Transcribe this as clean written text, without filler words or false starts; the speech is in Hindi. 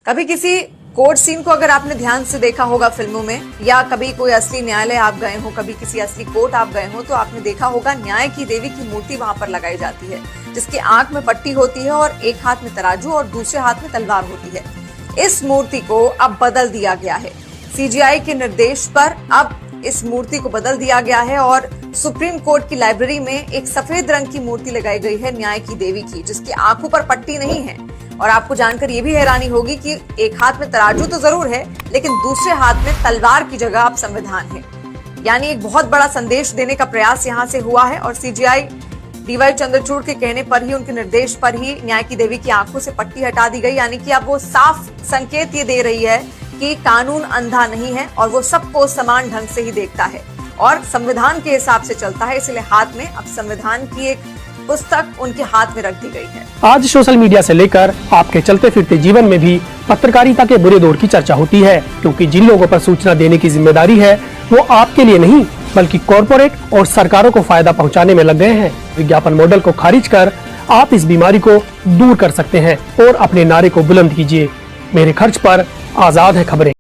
कभी किसी कोर्ट सीन को अगर आपने ध्यान से देखा होगा फिल्मों में, या कभी कोई असली न्यायालय आप गए हो, कभी किसी असली कोर्ट आप गए हो, तो आपने देखा होगा न्याय की देवी की मूर्ति वहां पर लगाई जाती है, जिसकी आंख में पट्टी होती है और एक हाथ में तराजू और दूसरे हाथ में तलवार होती है। इस मूर्ति को अब बदल दिया गया है। सीजीआई के निर्देश पर अब इस मूर्ति को बदल दिया गया है और सुप्रीम कोर्ट की लाइब्रेरी में एक सफेद रंग की मूर्ति लगाई गई है न्याय की देवी की, जिसकी आंखों पर पट्टी नहीं है। और आपको जानकर ये भी हैरानी होगी कि एक हाथ में तराजू तो जरूर है, लेकिन दूसरे हाथ में तलवार की जगह अब संविधान है। यानी एक बहुत बड़ा संदेश देने का प्रयास यहाँ से हुआ है और सीजीआई डीवाई चंद्रचूड़ के कहने पर ही, उनके निर्देश पर ही न्याय की देवी की आंखों से पट्टी हटा दी गई। यानी कि अब वो साफ संकेत ये दे रही है कि कानून अंधा नहीं है और वो सबको समान ढंग से ही देखता है और संविधान के हिसाब से चलता है। इसलिए हाथ में अब संविधान की एक पुस्तक उनके हाथ में रख दी गई है। आज सोशल मीडिया से लेकर आपके चलते फिरते जीवन में भी पत्रकारिता के बुरे दौर की चर्चा होती है, क्योंकि जिन लोगों पर सूचना देने की जिम्मेदारी है वो आपके लिए नहीं बल्कि कॉर्पोरेट और सरकारों को फायदा पहुंचाने में लग गए हैं। विज्ञापन मॉडल को खारिज कर आप इस बीमारी को दूर कर सकते हैं और अपने नारे को बुलंद कीजिए। मेरे खर्च पर आजाद है खबरें।